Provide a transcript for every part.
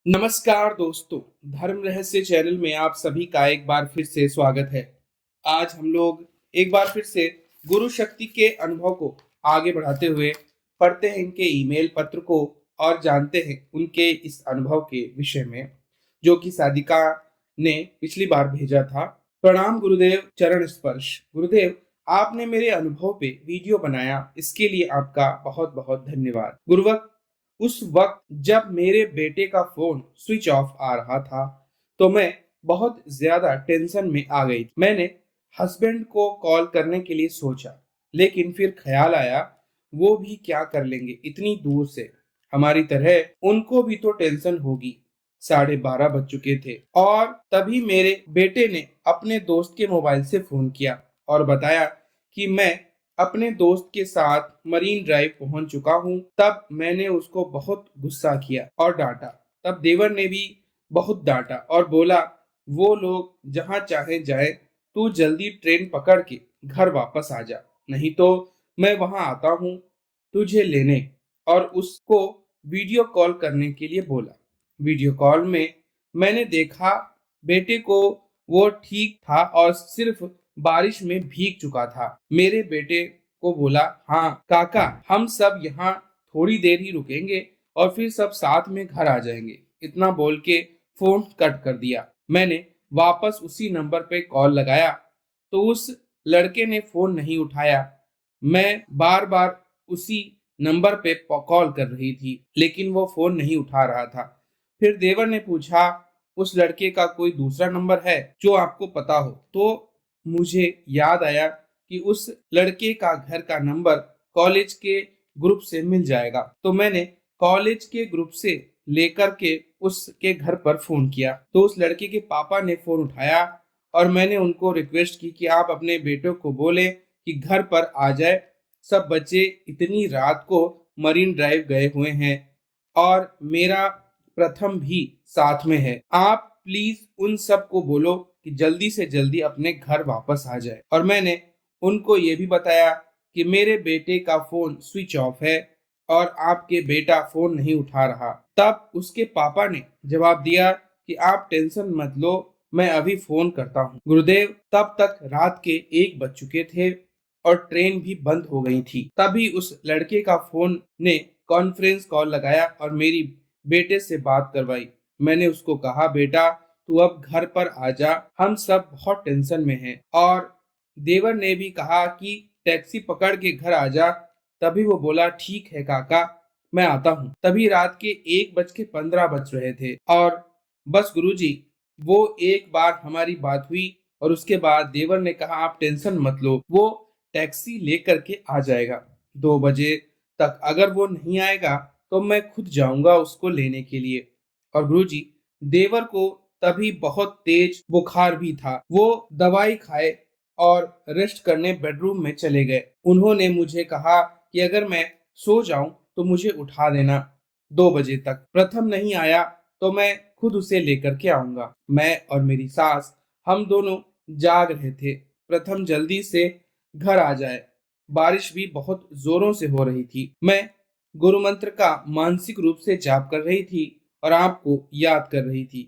नमस्कार दोस्तों, धर्म रहस्य चैनल में आप सभी का एक बार फिर से स्वागत है। आज हम लोग एक बार फिर से गुरु शक्ति के अनुभव को आगे बढ़ाते हुए पढ़ते हैं इनके ईमेल पत्र को और जानते हैं उनके इस अनुभव के विषय में, जो कि साधिका ने पिछली बार भेजा था। प्रणाम गुरुदेव, चरण स्पर्श। गुरुदेव, आपने मेरे अनुभव पे वीडियो बनाया, इसके लिए आपका बहुत बहुत धन्यवाद। गुरुवक, उस वक्त जब मेरे बेटे का फोन स्विच ऑफ आ रहा था तो मैं बहुत ज्यादा टेंशन में आ गई। मैंने हस्बैंड को कॉल करने के लिए सोचा, लेकिन फिर ख्याल आया वो भी क्या कर लेंगे इतनी दूर से, हमारी तरह उनको भी तो टेंशन होगी। 12:30 बज चुके थे और तभी मेरे बेटे ने अपने दोस्त के मोबाइल से फोन किया और बताया कि मैं अपने दोस्त के साथ मरीन ड्राइव पहुंच चुका हूं। तब मैंने उसको बहुत गुस्सा किया और डांटा। तब देवर ने भी बहुत डांटा और बोला, वो लोग जहां चाहे जाए, तू जल्दी ट्रेन पकड़ के घर वापस आ जा, नहीं तो मैं वहां आता हूं तुझे लेने। और उसको वीडियो कॉल करने के लिए बोला। वीडियो कॉल में मैंने देखा बेटे को, वो ठीक था और सिर्फ बारिश में भीग चुका था। मेरे बेटे को बोला, हाँ काका, हम सब यहाँ थोड़ी देर ही रुकेंगे और फिर सब साथ में घर आ जाएंगे। इतना बोल के फोन कट कर दिया। मैंने वापस उसी नंबर पे कॉल लगाया तो उस लड़के ने फोन नहीं उठाया। मैं बार बार उसी नंबर पे कॉल कर रही थी, लेकिन वो फोन नहीं उठा रहा था। फिर देवर ने पूछा, उस लड़के का कोई दूसरा नंबर है जो आपको पता हो? तो मुझे याद आया कि उस लड़के का घर का नंबर कॉलेज के ग्रुप से मिल जाएगा। तो मैंने कॉलेज के ग्रुप से लेकर के उसके घर पर फोन किया। तो उस लड़के के पापा ने फोन उठाया और मैंने उनको रिक्वेस्ट की कि आप अपने बेटे को बोले कि घर पर आ जाए। सब बच्चे इतनी रात को मरीन ड्राइव गए हुए हैं और मेरा प्रथम भी साथ में है। आप प्लीज उन सब को बोलो कि जल्दी से जल्दी अपने घर वापस आ जाए। और मैंने उनको ये भी बताया कि मेरे बेटे का फोन स्विच ऑफ है और आपके बेटा फोन नहीं उठा रहा। तब उसके पापा ने जवाब दिया कि आप टेंशन मत लो, मैं अभी फोन करता हूँ। गुरुदेव, तब तक रात के 1 बज चुके थे और ट्रेन भी बंद हो गई थी। तभी उस लड़के का फोन ने कॉन्फ्रेंस कॉल लगाया और मेरी बेटे से बात करवाई। मैंने उसको कहा, बेटा तू अब घर पर आ जा, हम सब बहुत टेंशन में हैं। और देवर ने भी कहा कि टैक्सी पकड़ के घर आ जा। तभी वो बोला, ठीक है काका, मैं आता हूँ। तभी रात के 1:15 बज रहे थे और बस गुरुजी, वो एक बार हमारी बात हुई और उसके बाद देवर ने कहा, आप टेंशन मत लो, वो टैक्सी लेकर के आ जाएगा। 2 बजे तक अगर वो नहीं आएगा तो मैं खुद जाऊंगा उसको लेने के लिए। और गुरुजी, देवर को तभी बहुत तेज बुखार भी था। वो दवाई खाए और रेस्ट करने बेडरूम में चले गए। उन्होंने मुझे कहा कि अगर मैं सो जाऊं तो मुझे उठा देना। 2 बजे तक प्रथम नहीं आया तो मैं खुद उसे लेकर के आऊंगा। मैं और मेरी सास, हम दोनों जाग रहे थे। प्रथम जल्दी से घर आ जाए। बारिश भी बहुत जोरों से हो रही थी। मैं गुरु मंत्र का मानसिक रूप से जाप कर रही थी और आपको याद कर रही थी।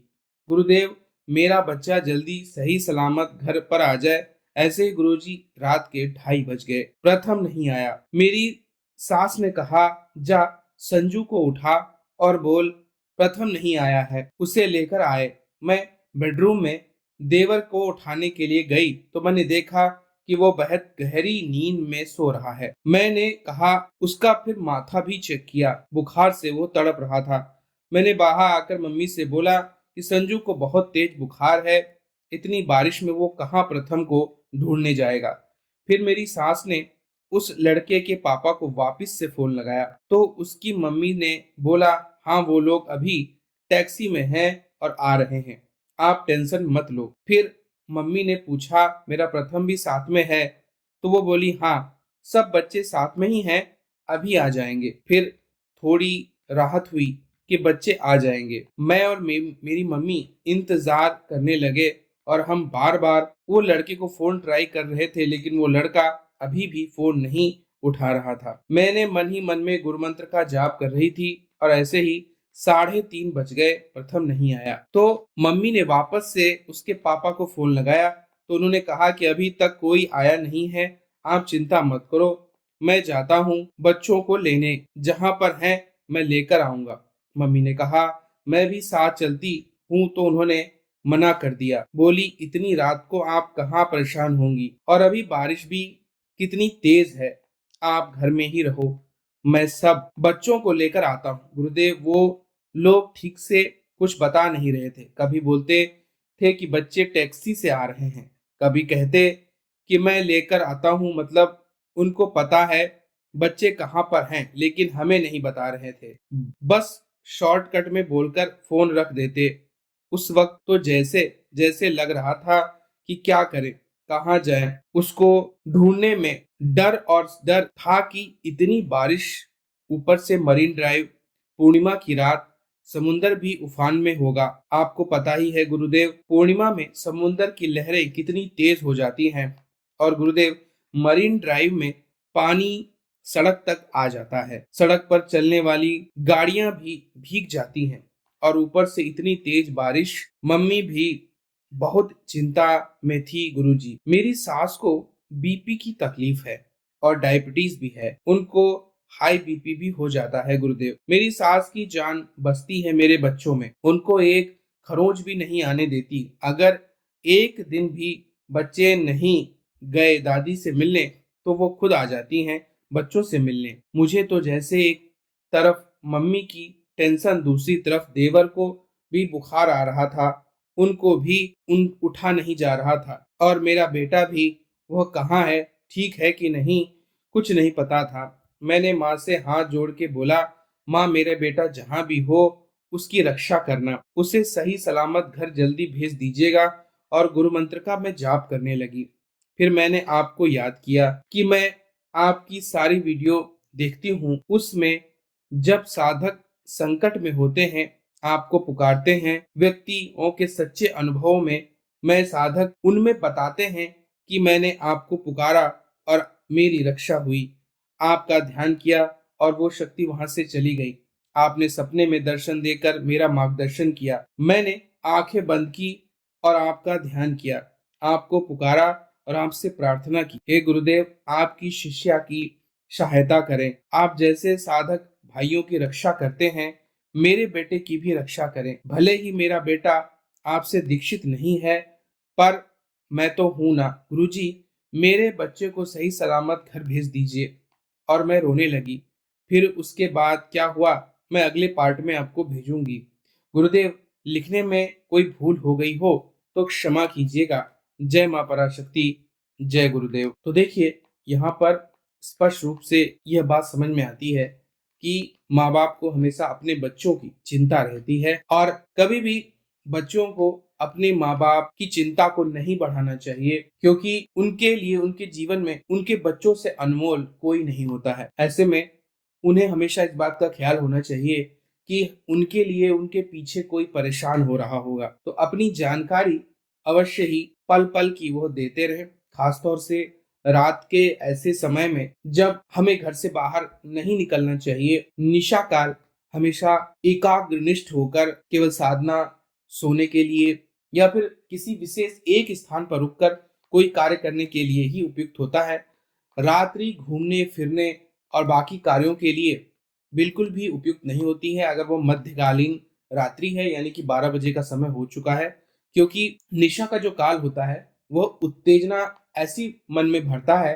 गुरुदेव, मेरा बच्चा जल्दी सही सलामत घर पर आ जाए। ऐसे ही गुरुजी, रात के 2:30 बज गए, प्रथम नहीं आया। मेरी सास ने कहा, जा संजू को उठा और बोल प्रथम नहीं आया है, उसे लेकर आए। मैं बेडरूम में देवर को उठाने के लिए गई तो मैंने देखा कि वो बहुत गहरी नींद में सो रहा है। मैंने कहा उसका, फिर माथा भी चेक किया, बुखार से वो तड़प रहा था। मैंने बाहर आकर मम्मी से बोला कि संजू को बहुत तेज बुखार है, इतनी बारिश में वो कहाँ प्रथम को ढूंढने जाएगा। फिर मेरी सास ने उस लड़के के पापा को वापस से फोन लगाया तो उसकी मम्मी ने बोला, हाँ वो लोग अभी टैक्सी में हैं और आ रहे हैं, आप टेंशन मत लो। फिर मम्मी ने पूछा, मेरा प्रथम भी साथ में है? तो वो बोली, हाँ सब बच्चे साथ में ही हैं, अभी आ जाएंगे। फिर थोड़ी राहत हुई कि बच्चे आ जाएंगे। मैं और मेरी मम्मी इंतजार करने लगे और हम बार बार वो लड़के को फोन ट्राई कर रहे थे, लेकिन वो लड़का अभी भी फोन नहीं उठा रहा था। मैंने मन ही मन में गुरु मंत्र का जाप कर रही थी और ऐसे ही 3:30 बज गए, प्रथम नहीं आया। तो मम्मी ने वापस से उसके पापा को फोन लगाया तो उन्होंने कहा कि अभी तक कोई आया नहीं है, आप चिंता मत करो, मैं जाता हूँ बच्चों को लेने, जहाँ पर हैं मैं लेकर आऊंगा। मम्मी ने कहा मैं भी साथ चलती हूँ तो उन्होंने मना कर दिया। बोली इतनी रात को आप कहाँ परेशान होंगी, और अभी बारिश भी कितनी तेज है, आप घर में ही रहो, मैं सब बच्चों को लेकर आता हूँ। गुरुदेव वो लोग ठीक से कुछ बता नहीं रहे थे। कभी बोलते थे कि बच्चे टैक्सी से आ रहे हैं, कभी कहते कि मैं लेकर आता हूँ, मतलब उनको पता है बच्चे कहाँ पर हैं, लेकिन हमें नहीं बता रहे थे। बस शॉर्टकट में बोलकर फोन रख देते। उस वक्त तो जैसे जैसे लग रहा था कि क्या करें, कहाँ जाएं। उसको ढूंढने में डर था कि इतनी बारिश, ऊपर से मरीन ड्राइव, पूर्णिमा की रात, समुन्दर भी उफान में होगा। आपको पता ही है गुरुदेव, पूर्णिमा में समुन्दर की लहरें कितनी तेज हो जाती हैं, और गुरुदेव मरीन ड्राइव में पानी सड़क तक आ जाता है, सड़क पर चलने वाली गाड़ियां भी भीग जाती हैं, और ऊपर से इतनी तेज बारिश। मम्मी भी बहुत चिंता में थी गुरुजी। मेरी सास को बीपी की तकलीफ है और डायबिटीज भी है, उनको हाई बीपी भी हो जाता है गुरुदेव। मेरी सास की जान बसती है मेरे बच्चों में, उनको एक खरोंच भी नहीं आने देती। अगर एक दिन भी बच्चे नहीं गए दादी से मिलने तो वो खुद आ जाती हैं बच्चों से मिलने। मुझे तो जैसे एक तरफ मम्मी की टेंशन, दूसरी तरफ देवर को भी बुखार आ रहा था, उनको भी उठा नहीं जा रहा था, और मेरा बेटा भी, वह कहाँ है, ठीक है कि नहीं, कुछ नहीं पता था। मैंने माँ से हाथ जोड़ के बोला, माँ मेरे बेटा जहाँ भी हो उसकी रक्षा करना, उसे सही सलामत घर जल्दी भेज दीजिएगा। और गुरु मंत्र का मैं जाप करने लगी। फिर मैंने आपको याद किया कि मैं आपकी सारी वीडियो देखती हूँ, उसमें जब साधक संकट में होते हैं, आपको पुकारते हैं, व्यक्तियों के सच्चे अनुभवों में मैं साधक उनमें बताते हैं कि मैंने आपको पुकारा और मेरी रक्षा हुई, आपका ध्यान किया और वो शक्ति वहां से चली गई। आपने सपने में दर्शन देकर मेरा मार्गदर्शन किया, मैंने आंखें बंद की और आपका ध्यान किया, आपको पुकारा और आपसे प्रार्थना की, हे गुरुदेव आपकी शिष्या की सहायता करें, आप जैसे साधक भाइयों की रक्षा करते हैं, मेरे बेटे की भी रक्षा करें। भले ही मेरा बेटा आपसे दीक्षित नहीं है, पर मैं तो हूं ना गुरुजी, मेरे बच्चे को सही सलामत घर भेज दीजिए। और मैं रोने लगी। फिर उसके बाद क्या हुआ मैं अगले पार्ट में आपको भेजूंगी। गुरुदेव लिखने में कोई भूल हो गई हो तो क्षमा कीजिएगा। जय मां पराशक्ति, जय गुरुदेव। तो देखिए यहाँ पर स्पष्ट रूप से यह बात समझ में आती है कि माँ बाप को हमेशा अपने बच्चों की चिंता रहती है, और कभी भी बच्चों को अपने माँ बाप की चिंता को नहीं बढ़ाना चाहिए, क्योंकि उनके लिए, उनके जीवन में उनके बच्चों से अनमोल कोई नहीं होता है। ऐसे में उन्हें हमेशा इस बात का ख्याल होना चाहिए कि उनके लिए उनके पीछे कोई परेशान हो रहा होगा, तो अपनी जानकारी अवश्य ही पल पल की वो देते रहे। खासतौर से रात के ऐसे समय में जब हमें घर से बाहर नहीं निकलना चाहिए, निशा काल हमेशा एकाग्रनिष्ठ होकर केवल साधना, सोने के लिए या फिर किसी विशेष एक स्थान पर रुककर कोई कार्य करने के लिए ही उपयुक्त होता है। रात्रि घूमने फिरने और बाकी कार्यों के लिए बिल्कुल भी उपयुक्त नहीं होती है अगर वो मध्यकालीन रात्रि है, यानी कि 12 बजे का समय हो चुका है, क्योंकि निशा का जो काल होता है वह उत्तेजना ऐसी मन में भरता है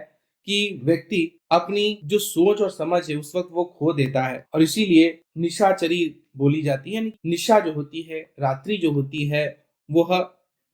कि व्यक्ति अपनी जो सोच और समझ है उस वक्त वो खो देता है, और इसीलिए निशाचरी बोली जाती है। निशा जो होती है, रात्रि जो होती है, वह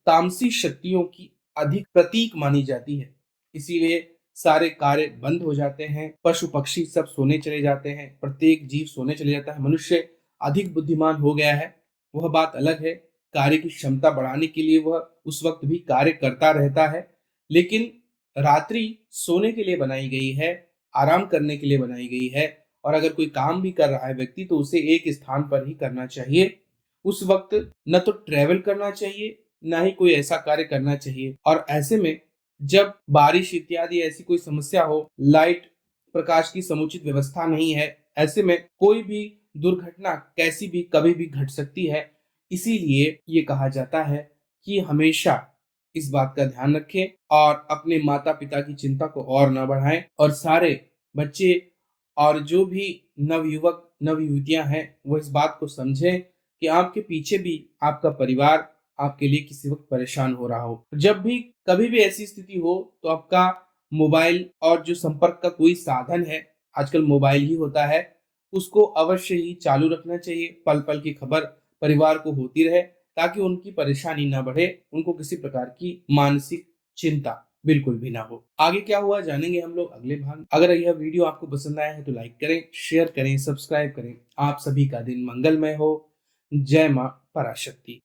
तामसी शक्तियों की अधिक प्रतीक मानी जाती है। इसीलिए सारे कार्य बंद हो जाते हैं, पशु पक्षी सब सोने चले जाते हैं, प्रत्येक जीव सोने चले जाता है। मनुष्य अधिक बुद्धिमान हो गया है, वह बात अलग है, कार्य की क्षमता बढ़ाने के लिए वह उस वक्त भी कार्य करता रहता है, लेकिन रात्रि सोने के लिए बनाई गई है, आराम करने के लिए बनाई गई है। और अगर कोई काम भी कर रहा है व्यक्ति तो उसे एक स्थान पर ही करना चाहिए। उस वक्त न तो ट्रेवल करना चाहिए, ना ही कोई ऐसा कार्य करना चाहिए। और ऐसे में जब बारिश इत्यादि ऐसी कोई समस्या हो, लाइट प्रकाश की समुचित व्यवस्था नहीं है, ऐसे में कोई भी दुर्घटना कैसी भी कभी भी घट सकती है। इसीलिए ये कहा जाता है कि हमेशा इस बात का ध्यान रखें और अपने माता पिता की चिंता को और न बढ़ाएं, और सारे बच्चे और जो भी नवयुवक नवयुवतियां हैं वो इस बात को समझें कि आपके पीछे भी आपका परिवार आपके लिए किसी वक्त परेशान हो रहा हो। जब भी कभी भी ऐसी स्थिति हो तो आपका मोबाइल और जो संपर्क का कोई साधन है, आजकल मोबाइल ही होता है, उसको अवश्य ही चालू रखना चाहिए। पल पल की खबर परिवार को होती रहे ताकि उनकी परेशानी ना बढ़े, उनको किसी प्रकार की मानसिक चिंता बिल्कुल भी ना हो। आगे क्या हुआ जानेंगे हम लोग अगले भाग। अगर यह वीडियो आपको पसंद आया है तो लाइक करें, शेयर करें, सब्सक्राइब करें। आप सभी का दिन मंगलमय हो। जय मां पराशक्ति।